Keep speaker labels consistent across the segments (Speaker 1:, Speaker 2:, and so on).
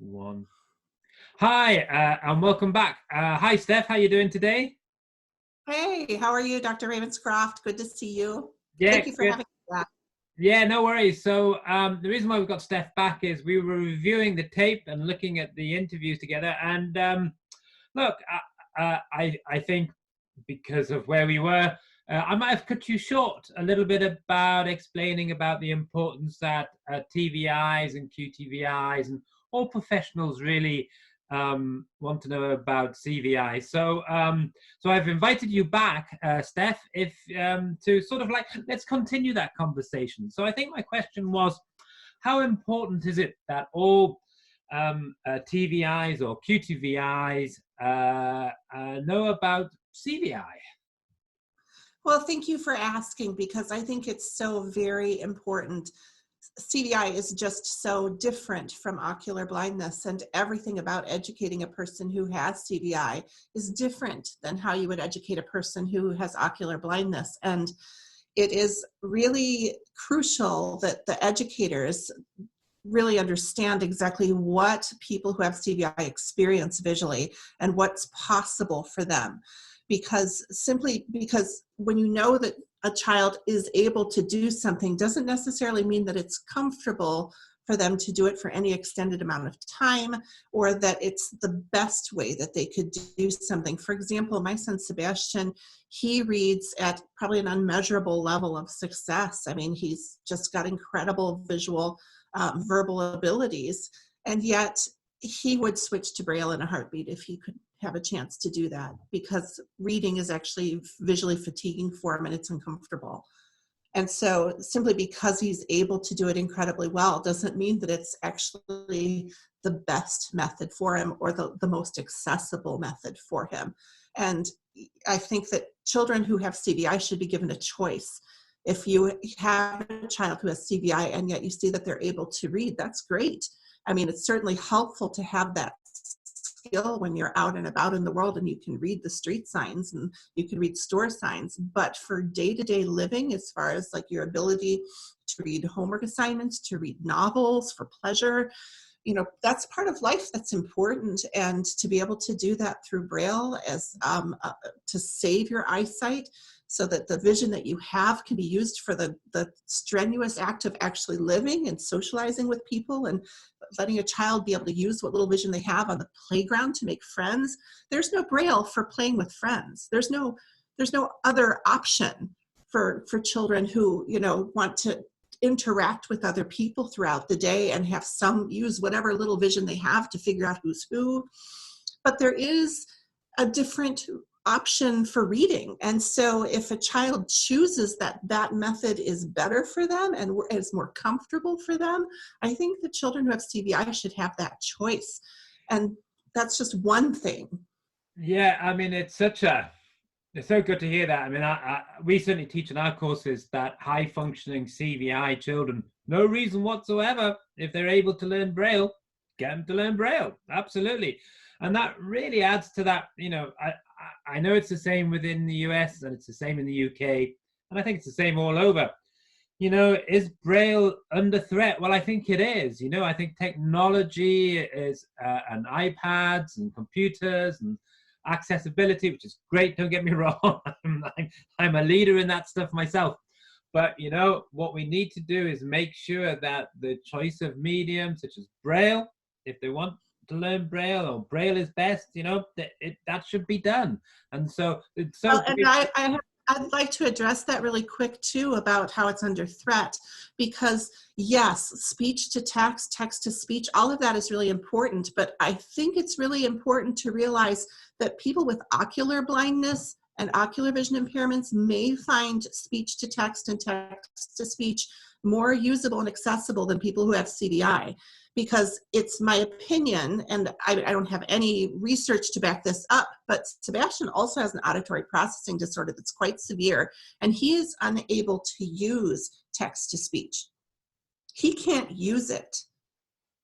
Speaker 1: One. Hi, and welcome back. Hi, Steph. How you doing today?
Speaker 2: Hey, how are you, Dr. Ravenscroft? Good to see you.
Speaker 1: Yeah,
Speaker 2: Thank you for
Speaker 1: good.
Speaker 2: having me back.
Speaker 1: Yeah, no worries. So the reason why we've got Steph back is we were reviewing the tape and looking at the interviews together. And look, I think because of where we were, I might have cut you short a little bit about explaining about the importance that TVIs and QTVIs and all professionals really want to know about CVI. So I've invited you back, Steph, if to sort of like let's continue that conversation. So I think my question was, how important is it that all TVIs or QTVIs know about CVI?
Speaker 2: Well, thank you for asking because I think it's so very important. CVI is just so different from ocular blindness, and everything about educating a person who has CVI is different than how you would educate a person who has ocular blindness. And it is really crucial that the educators really understand exactly what people who have CVI experience visually and what's possible for them. Because when you know that a child is able to do something doesn't necessarily mean that it's comfortable for them to do it for any extended amount of time, or that it's the best way that they could do something. For example, my son Sebastian, he reads at probably an unmeasurable level of success. I mean, he's just got incredible visual verbal abilities, and yet he would switch to Braille in a heartbeat if he could have a chance to do that, because reading is actually visually fatiguing for him and it's uncomfortable. And so simply because he's able to do it incredibly well doesn't mean that it's actually the best method for him or the most accessible method for him. And I think that children who have CVI should be given a choice. If you have a child who has CVI and yet you see that they're able to read, that's great. I mean, it's certainly helpful to have that skill when you're out and about in the world and you can read the street signs and you can read store signs. But for day-to-day living, as far as like your ability to read homework assignments, to read novels for pleasure, you know, that's part of life that's important. And to be able to do that through Braille as to save your eyesight so that the vision that you have can be used for the strenuous act of actually living and socializing with people, and letting a child be able to use what little vision they have on the playground to make friends. There's no Braille for playing with friends. There's no other option for children who, you know, want to interact with other people throughout the day and have some use whatever little vision they have to figure out who's who. But there is a different option for reading. And so if a child chooses that that method is better for them and is more comfortable for them, I think the children who have CVI should have that choice. And that's just one thing.
Speaker 1: Yeah, I mean, it's so good to hear that. I mean, we certainly teach in our courses that high functioning CVI children, no reason whatsoever, if they're able to learn Braille, get them to learn Braille. Absolutely. And that really adds to that. You know, I know it's the same within the US and it's the same in the UK. And I think it's the same all over. You know, is Braille under threat? Well, I think it is. You know, I think technology is and iPads and computers and accessibility, which is great. Don't get me wrong. I'm a leader in that stuff myself. But, you know, what we need to do is make sure that the choice of medium, such as Braille, if they want to learn Braille or Braille is best, you know, that should be done. And so it's so
Speaker 2: Well, and
Speaker 1: great.
Speaker 2: I'd like to address that really quick too about how it's under threat, because yes, speech to text, text to speech, all of that is really important. But I think it's really important to realize that people with ocular blindness and ocular vision impairments may find speech to text and text to speech more usable and accessible than people who have CVI. Because it's my opinion, and I don't have any research to back this up, but Sebastian also has an auditory processing disorder that's quite severe, and he is unable to use text to speech. He can't use it.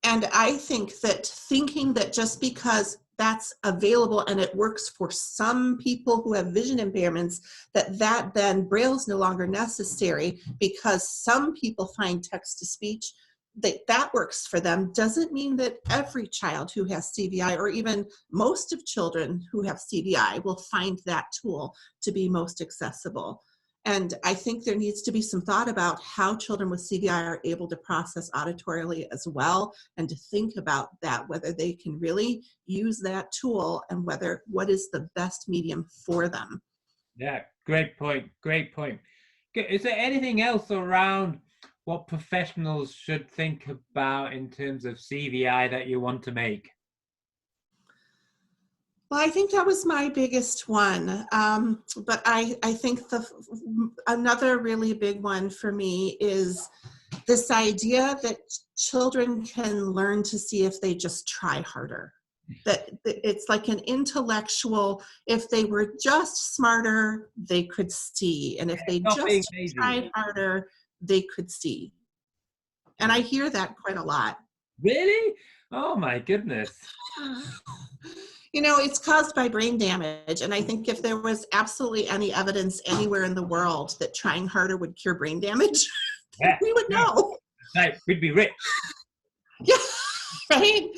Speaker 2: And I think that thinking that just because that's available and it works for some people who have vision impairments, that then Braille is no longer necessary because some people find text to speech that works for them doesn't mean that every child who has CVI, or even most of children who have CVI, will find that tool to be most accessible. And I think there needs to be some thought about how children with CVI are able to process auditorily as well, and to think about that, whether they can really use that tool and what is the best medium for them.
Speaker 1: Yeah, great point. Great point. Is there anything else around what professionals should think about in terms of CVI that you want to make?
Speaker 2: Well, I think that was my biggest one. But I think another really big one for me is this idea that children can learn to see if they just try harder. That it's like an intellectual, if they were just smarter, they could see. And if they
Speaker 1: Not being
Speaker 2: just
Speaker 1: lazy.
Speaker 2: tried harder, they could see. And I hear that quite a lot.
Speaker 1: Really? Oh my goodness.
Speaker 2: You know, it's caused by brain damage. And I think if there was absolutely any evidence anywhere in the world that trying harder would cure brain damage,
Speaker 1: Yeah,
Speaker 2: we would know.
Speaker 1: right, we'd be rich.
Speaker 2: Yeah, right?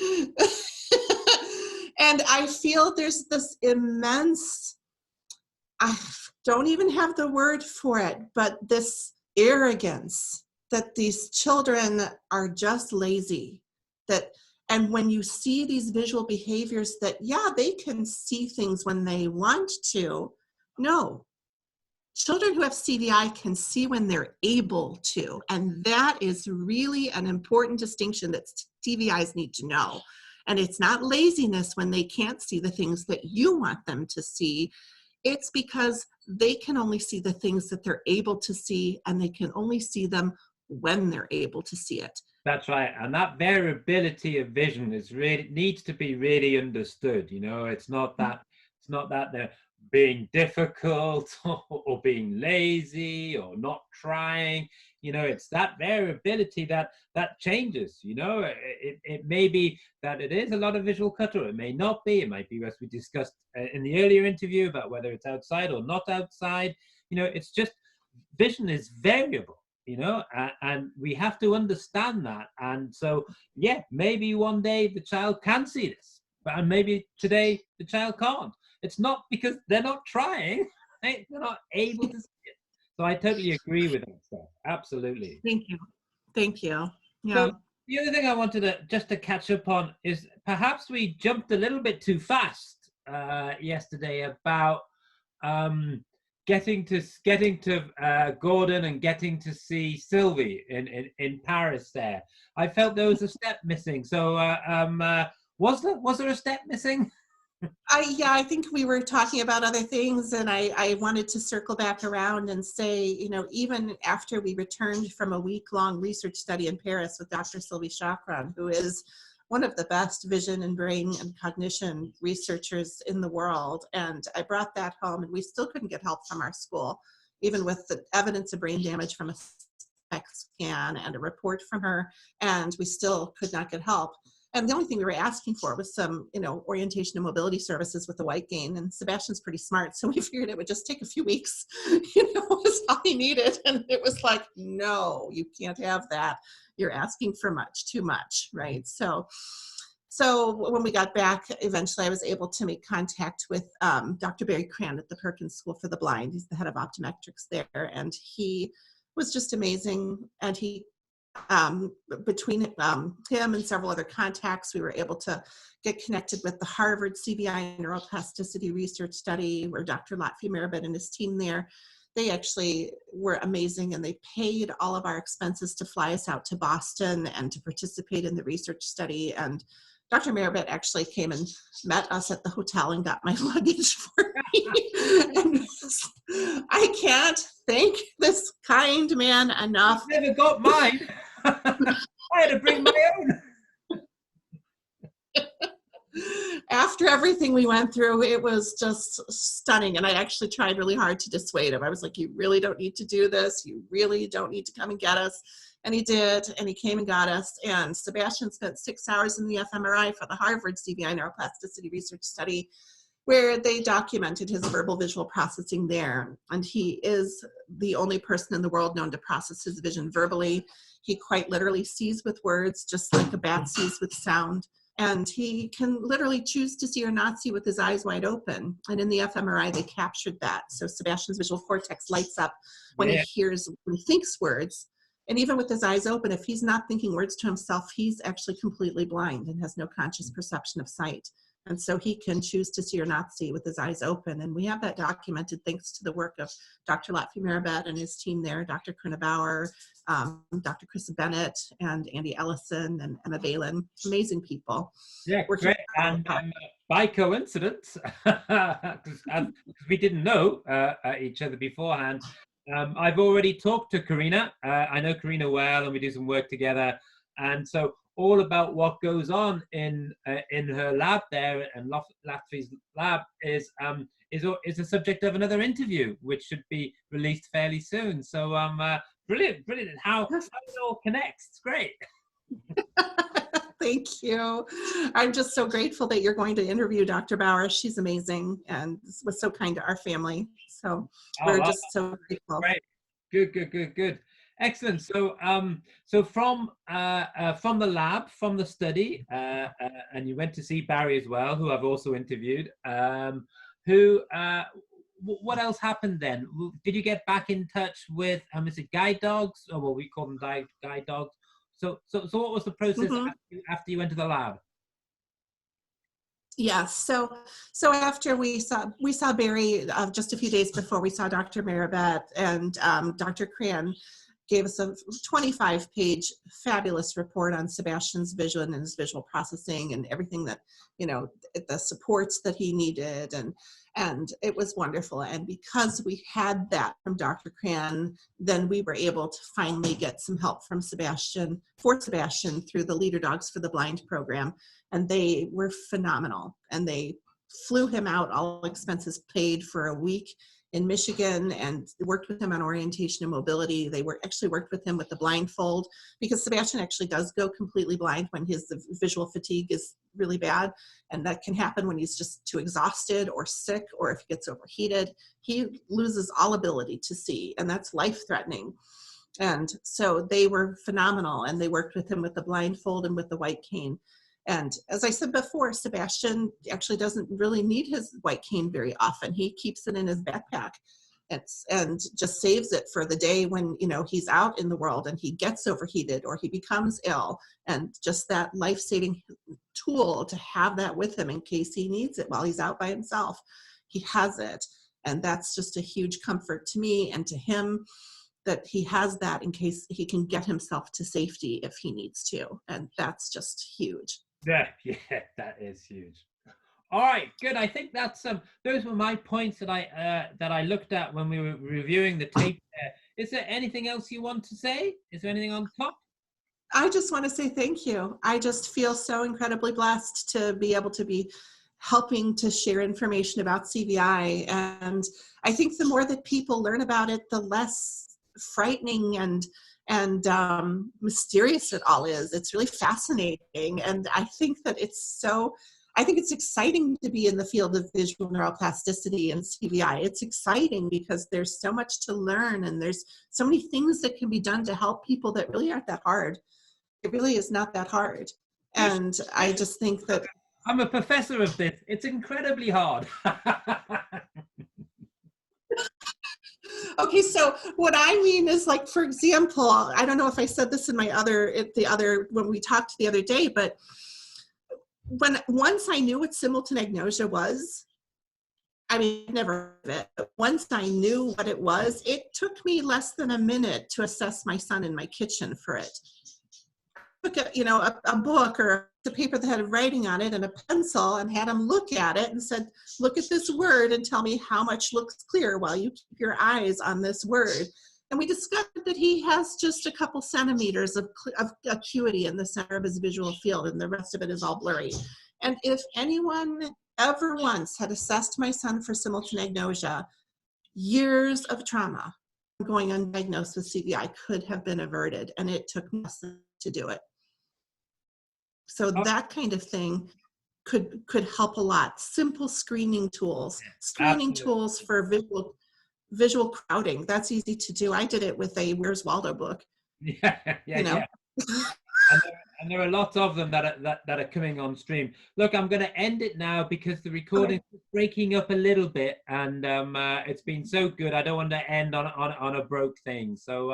Speaker 2: And I feel there's this immense, I don't even have the word for it, but this arrogance that these children are just lazy. And when you see these visual behaviors that, yeah, they can see things when they want to. No, children who have CVI can see when they're able to. And that is really an important distinction that CVIs need to know. And it's not laziness when they can't see the things that you want them to see. It's because they can only see the things that they're able to see, and they can only see them when they're able to see it.
Speaker 1: That's right. And that variability of vision is really needs to be really understood. You know, it's not that they're being difficult or being lazy or not trying. You know, it's that variability that changes. You know, it may be that it is a lot of visual clutter. It may not be. It might be, as we discussed in the earlier interview, about whether it's outside or not outside. You know, it's just vision is variable. You know, and we have to understand that. And so, yeah, maybe one day the child can see this, but maybe today the child can't. It's not because they're not trying, right? They're not able to see it. So I totally agree with that stuff. Absolutely.
Speaker 2: Thank you. Thank you. Yeah.
Speaker 1: So the other thing I wanted to just to catch up on is perhaps we jumped a little bit too fast yesterday about getting to Gordon and getting to see Sylvie in Paris there. I felt there was a step missing. So was there a step missing?
Speaker 2: I think we were talking about other things, and I wanted to circle back around and say, you know, even after we returned from a week-long research study in Paris with Dr. Sylvie Chakran, who is one of the best vision and brain and cognition researchers in the world. And I brought that home, and we still couldn't get help from our school, even with the evidence of brain damage from a SPECT scan and a report from her, and we still could not get help. And the only thing we were asking for was some, you know, orientation and mobility services with the weight gain. And Sebastian's pretty smart, so we figured it would just take a few weeks, you know, was all he needed. And it was like, no, you can't have that. You're asking for too much, right? So when we got back, eventually I was able to make contact with Dr. Barry Cran at the Perkins School for the Blind. He's the head of optometrics there, and he was just amazing. And he between him and several other contacts, we were able to get connected with the Harvard CVI neuroplasticity research study, where Dr. Lotfi Meribet and his team there, they actually were amazing, and they paid all of our expenses to fly us out to Boston and to participate in the research study. And Dr. Meribet actually came and met us at the hotel and got my luggage for me. And I can't thank this kind man enough.
Speaker 1: I never got mine. I had to bring my own.
Speaker 2: After everything we went through, it was just stunning. And I actually tried really hard to dissuade him. I was like, you really don't need to do this. You really don't need to come and get us. And he did, and he came and got us. And Sebastian spent 6 hours in the fMRI for the Harvard CVI neuroplasticity research study. where they documented his verbal visual processing there. And he is the only person in the world known to process his vision verbally. He quite literally sees with words, just like a bat sees with sound. And he can literally choose to see or not see with his eyes wide open. And in the fMRI, they captured that. So Sebastian's visual cortex lights up when
Speaker 1: Yeah.
Speaker 2: when he thinks words. And even with his eyes open, if he's not thinking words to himself, he's actually completely blind and has no conscious perception of sight. And so he can choose to see or not see with his eyes open. And we have that documented thanks to the work of Dr. Lotfi Marabet and his team there, Dr. Krina Bauer, Dr. Chris Bennett, and Andy Ellison, and Emma Balin. Amazing people.
Speaker 1: Yeah, great. And by coincidence, because we didn't know each other beforehand, I've already talked to Karina. I know Karina well, and we do some work together. And so all about what goes on in her lab there, and Lotfi's lab is the subject of another interview, which should be released fairly soon. So brilliant. How it all connects. It's great.
Speaker 2: Thank you. I'm just so grateful that you're going to interview Dr. Bauer. She's amazing and was so kind to our family. So we're just so grateful.
Speaker 1: Great. Good. Excellent. So so from the lab, from the study, and you went to see Barry as well, who I've also interviewed. What else happened then? Did you get back in touch with is it guide dogs, or what we call them guide dogs? So what was the process after you went to the lab?
Speaker 2: Yes. So after we saw Barry just a few days before, we saw Dr. Marabet, and Dr. Cran gave us a 25-page fabulous report on Sebastian's vision and his visual processing and everything that, the supports that he needed, and it was wonderful. And because we had that from Dr. Cran, then we were able to finally get some help from Sebastian through the Leader Dogs for the Blind program. And they were phenomenal. And they flew him out, all expenses paid, for a week in Michigan, and worked with him on orientation and mobility. They actually worked with him with the blindfold, because Sebastian actually does go completely blind when his visual fatigue is really bad. And that can happen when he's just too exhausted or sick, or if he gets overheated. He loses all ability to see, and that's life-threatening. And so they were phenomenal, and they worked with him with the blindfold and with the white cane. And as I said before, Sebastian actually doesn't really need his white cane very often. He keeps it in his backpack and just saves it for the day when, he's out in the world and he gets overheated or he becomes ill. And just that life-saving tool to have that with him in case he needs it while he's out by himself. He has it. And that's just a huge comfort to me and to him, that he has that in case he can get himself to safety if he needs to. And that's just huge.
Speaker 1: Yeah, that is huge. All right, good. I think that's those were my points that I looked at when we were reviewing the tape there. Is there anything else you want to say? Is there anything on top?
Speaker 2: I just want to say thank you. I just feel so incredibly blessed to be able to be helping to share information about CVI. And I think the more that people learn about it, the less frightening and mysterious it all is. It's really fascinating. And I think that it's exciting to be in the field of visual neuroplasticity and CVI. It's exciting because there's so much to learn, and there's so many things that can be done to help people that really aren't that hard. It really is not that hard. And I just think that
Speaker 1: I'm a professor of this. It's incredibly hard.
Speaker 2: Okay, so what I mean is, like, for example, I don't know if I said this in when we talked the other day, but once I knew what simultan agnosia was, I mean, never heard of it, but once I knew what it was, it took me less than a minute to assess my son in my kitchen for it. I took a book or a paper that had writing on it and a pencil, and had him look at it and said, look at this word and tell me how much looks clear while you keep your eyes on this word. And we discovered that he has just a couple centimeters of acuity in the center of his visual field, and the rest of it is all blurry. And if anyone ever once had assessed my son for simultan agnosia, years of trauma going undiagnosed with CVI could have been averted, and it took nothing to do it. So that kind of thing could help a lot. Simple screening tools
Speaker 1: Absolutely.
Speaker 2: for visual crowding. That's easy to do. I did it with a Where's Waldo book,
Speaker 1: Yeah, yeah,
Speaker 2: you know.
Speaker 1: yeah. And there are lots of them that are coming on stream. Look, I'm going to end it now because the recording
Speaker 2: Okay.
Speaker 1: is breaking up a little bit, and it's been so good. I don't want to end on a broke thing. So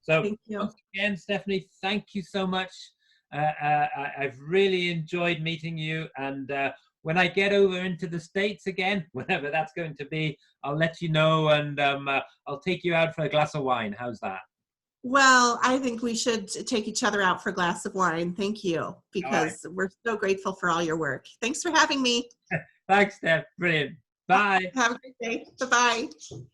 Speaker 2: Thank you.
Speaker 1: once again, Stephanie, thank you so much. I've really enjoyed meeting you, and when I get over into the States again, whenever that's going to be, I'll let you know, and I'll take you out for a glass of wine. How's that?
Speaker 2: Well, I think we should take each other out for a glass of wine. Thank you,
Speaker 1: All right.
Speaker 2: because we're so grateful for all your work. Thanks for having me.
Speaker 1: Thanks, Steph. Brilliant. Bye.
Speaker 2: Have a great day. Bye-bye.